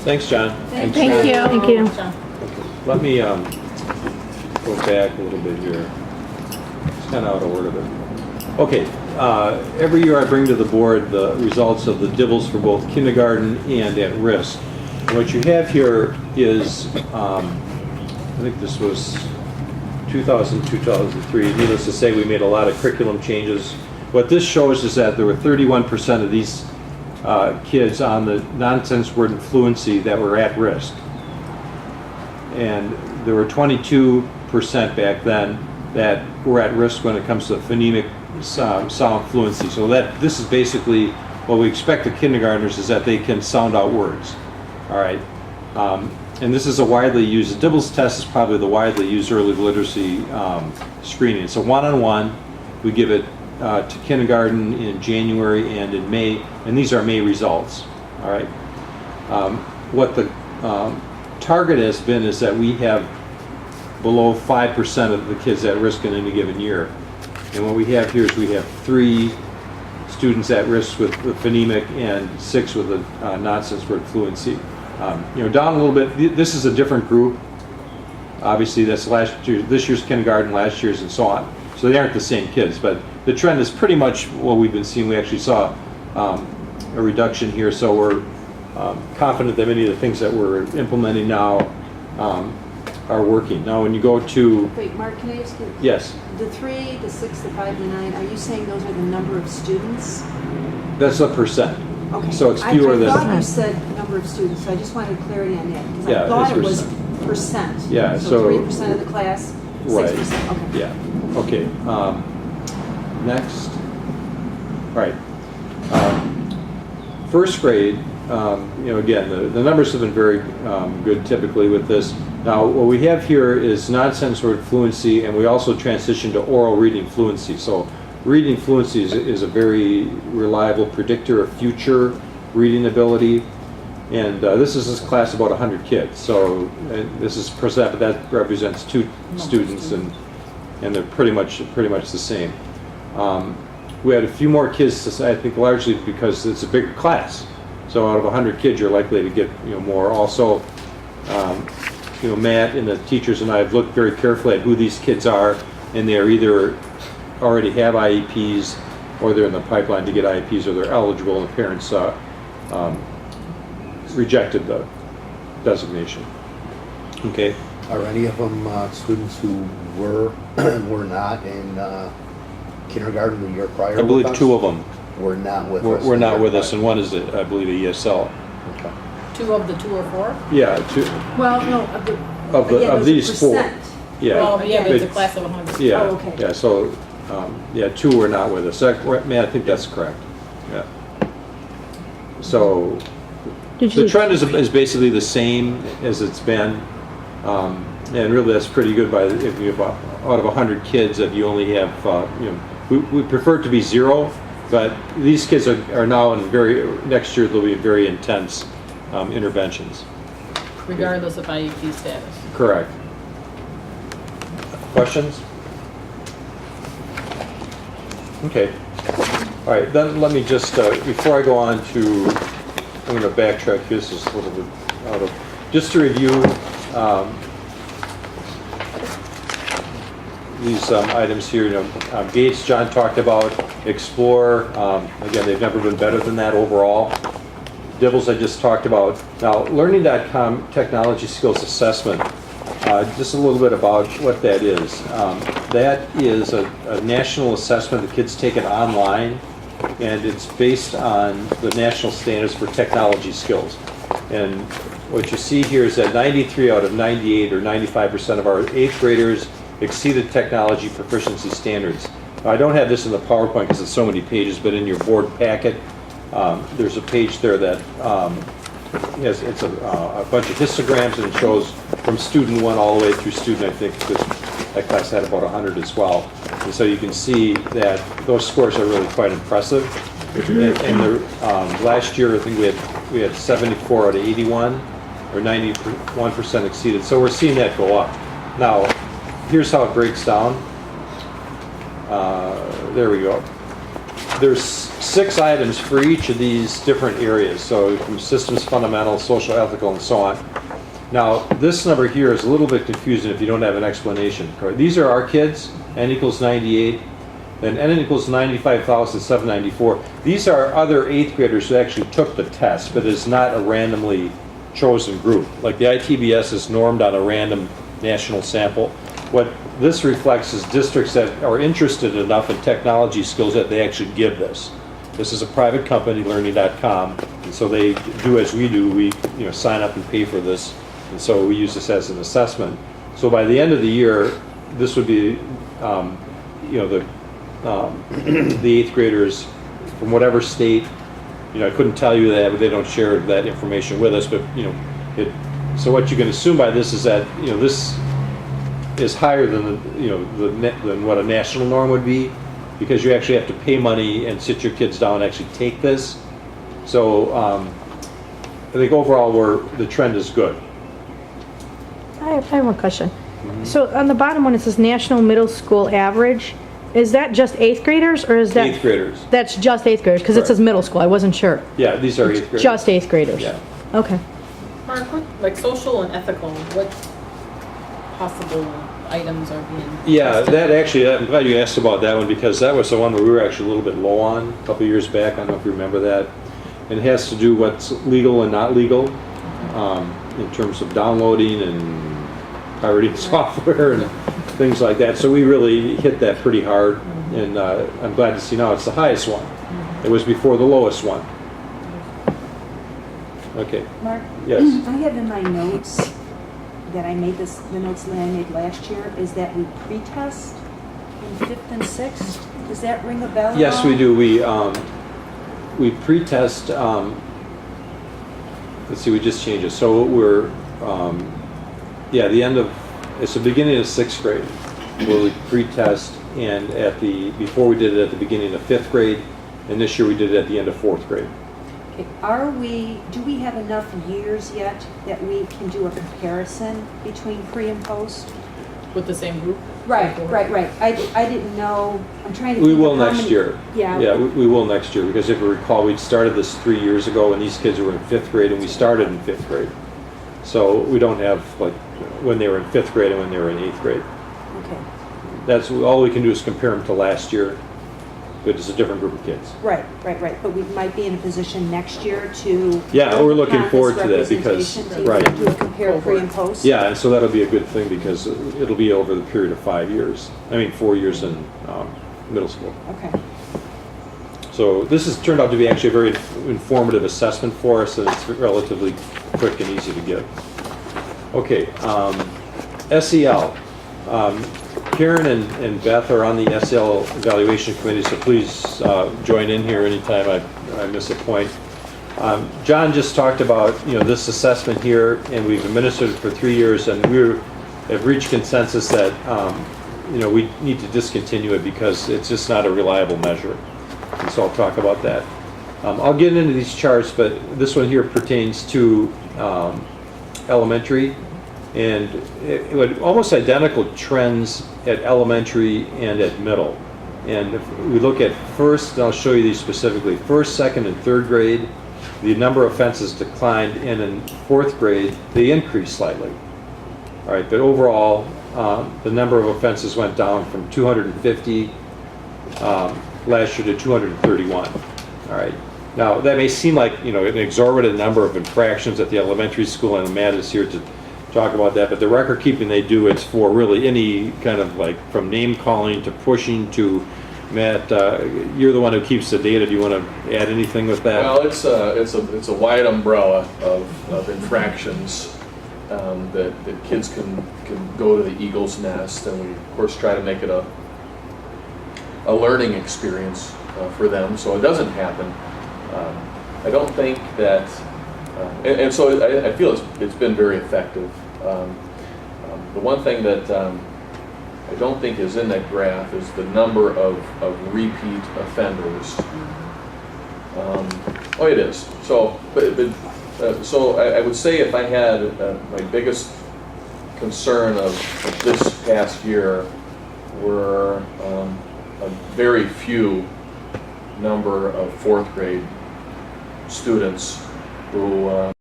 Thanks, John. Thank you. Thank you. Let me go back a little bit here. It's kind of out of order, but okay. Every year I bring to the board the results of the DIBELS for both kindergarten and at risk. And what you have here is, I think this was 2000, 2003. Needless to say, we made a lot of curriculum changes. What this shows is that there were 31% of these kids on the nonsense word and fluency that were at risk. And there were 22% back then that were at risk when it comes to phonemic sound fluency. So that this is basically what we expect of kindergartners, is that they can sound out words. All right. And this is a widely used, the DIBELS test is probably the widely used early literacy screening. It's a one-on-one. We give it to kindergarten in January and in May, and these are May results. All right. What the target has been is that we have below 5% of the kids at risk in any given year. And what we have here is we have 3 students at risk with phonemic and 6 with a nonsense word fluency. Down a little bit, this is a different group. Obviously, that's this year's kindergarten, last year's, and so on. So they aren't the same kids, but the trend is pretty much what we've been seeing. We actually saw a reduction here, so we're confident that many of the things that we're implementing now are working. Now, when you go to... Wait, Mark, can I ask you? Yes. The 3, the 6, the 5, the 9, are you saying those are the number of students? That's a percent. Okay. So it's fewer than... I thought you said number of students, so I just wanted clarity on that. Because Yeah, I thought it's it was percent. Yeah, so... so 3% of the class, 6%. Right. Okay. Yeah. Okay. Next. All right. First grade, again, the numbers have been very good typically with this. Now, what we have here is nonsense word fluency, and we also transition to oral reading fluency. So reading fluency is a very reliable predictor of future reading ability. And this is this class about 100 kids. So this is percent, but that represents 2 students, and they're pretty much the same. We had a few more kids, I think, largely because it's a bigger class. So out of 100 kids, you're likely to get more. Also, Matt and the teachers and I have looked very carefully at who these kids are, and they are either already have IEPs, or they're in the pipeline to get IEPs, or they're eligible, and the parents rejected the designation. Okay. Are any of them students who were not in kindergarten the year prior? I believe 2 of them were not with us. were not with us, and one is, I believe, a ESL. Okay. 2 of the 2 or 4? Yeah, 2 Well, no, of these 4. Yeah. Well, yeah, but it's a But- class of 100. Yeah. Oh, okay. Yeah. So, 2 were not with us. Man, I think that's correct. Yeah. So, the trend is basically the same as it's been, and really that's pretty good. If you have out of 100 kids, if you only have, we prefer it to be 0, but these kids are now next year they'll be very intense interventions. Regardless of IEP status. Correct. Questions? Okay. All right, then let me just, before I go on to, I'm going to backtrack here. This is a little bit out of, just to review these items here. Gates, John talked about, Explore. Again, they've never been better than that overall. DIBELS I just talked about. Now, Learning.com Technology Skills Assessment, just a little bit about what that is. That is a national assessment. The kids take it online, and it's based on the national standards for technology skills. And what you see here is that 93 out of 98 or 95% of our 8th graders exceeded technology proficiency standards. Now, I don't have this in the PowerPoint because it's so many pages, but in your board packet, there's a page there that it's a bunch of histograms, and it shows from student 1 all the way through student, I think that class had about 100 as well. And so you can see that those scores are really quite impressive. And last year, I think we had 74 out of 81, or 91% exceeded. So we're seeing that go up. Now, here's how it breaks down. There we go. there's 6 items for each of these different areas. So from systems fundamentals, social, ethical, and so on. Now, this number here is a little bit confusing if you don't have an explanation. These are our kids, n equals 98, then n equals 95,794. These are other 8th graders who actually took the test, but it's not a randomly chosen group. Like the ITBS is normed on a random national sample. What this reflects is districts that are interested enough in technology skills that they actually give this. This is a private company, learning.com, and so they do as we do. We sign up and pay for this, and so we use this as an assessment. So by the end of the year, this would be the 8th graders from whatever state. I couldn't tell you that, but they don't share that information with us. But so what you can assume by this is that this is higher than than what a national norm would be, because you actually have to pay money and sit your kids down and actually take this. So I think overall the trend is good. I have one question. So on the bottom one, it says National Middle School Average. Is that just 8th graders, or is that? 8th graders. That's just 8th graders, because it says middle school. I wasn't sure. Yeah, these are 8th graders. Just 8th graders? Yeah. Okay. Mark, like social and ethical, what possible items are being Yeah, tested? that actually, I'm glad you asked about that one, because that was the one where we were actually a little bit low on a couple years back. I don't know if you remember that. And it has to do what's legal and not legal in terms of downloading and pirating software and things like that. So we really hit that pretty hard, and I'm glad to see now it's the highest one. It was before the lowest one. Okay. Mark? Yes. I have in my notes that I made the notes that I made last year, is that we pre-test in 5th and 6th. Does that ring a bell at Yes, all? we do. We pre-test. Let's see, we just changed it. So we're it's the beginning of 6th grade where we pre-test, and before we did it at the beginning of 5th grade, and this year we did it at the end of 4th grade. Okay. Do we have enough years yet that we can do a comparison between pre and post? With the same group? Right. I didn't know, I'm trying to We think will of how next many- year. Yeah. Yeah, we will next year, because if you recall, we started this 3 years ago, and these kids were in 5th grade, and we started in 5th grade. So we don't have like when they were in 5th grade and when they were in 8th grade. Okay. That's all we can do is compare them to last year, but it's a different group of kids. Right. But we might be in a position next year to. Yeah, we're looking have forward this to that because- representation to right. Do a compare pre and post. Yeah, and so that'll be a good thing because it'll be over the period of 5 years. 4 years in middle school. Okay. So this has turned out to be actually a very informative assessment for us, and it's relatively quick and easy to give. Okay, SEL. Karen and Beth are on the SEL evaluation committee, so please join in here anytime I miss a point. John just talked about this assessment here, and we've administered it for 3 years, and we have reached consensus that we need to discontinue it because it's just not a reliable measure. And so I'll talk about that. I'll get into these charts, but this one here pertains to elementary, and it would almost identical trends at elementary and at middle. And if we look at first, and I'll show you these specifically, first, second, and third grade, the number of offenses declined, and in 4th grade, they increased slightly. All right, but overall, the number of offenses went down from 250 last year to 231. All right. Now, that may seem like, an exorbitant number of infractions at the elementary school, and Matt is here to talk about that, but the record keeping they do, it's for really any kind of from name calling to pushing to, Matt, you're the one who keeps the data. Do you want to add anything with that? Well, it's a wide umbrella of infractions that kids can go to the Eagle's Nest, and we of course try to make it a learning experience for them, so it doesn't happen. I don't think that, and so I feel it's been very effective. The one thing that I don't think is in that graph is the number of repeat offenders. It is. So, so I would say if I had my biggest concern of this past year were very few number of fourth grade students who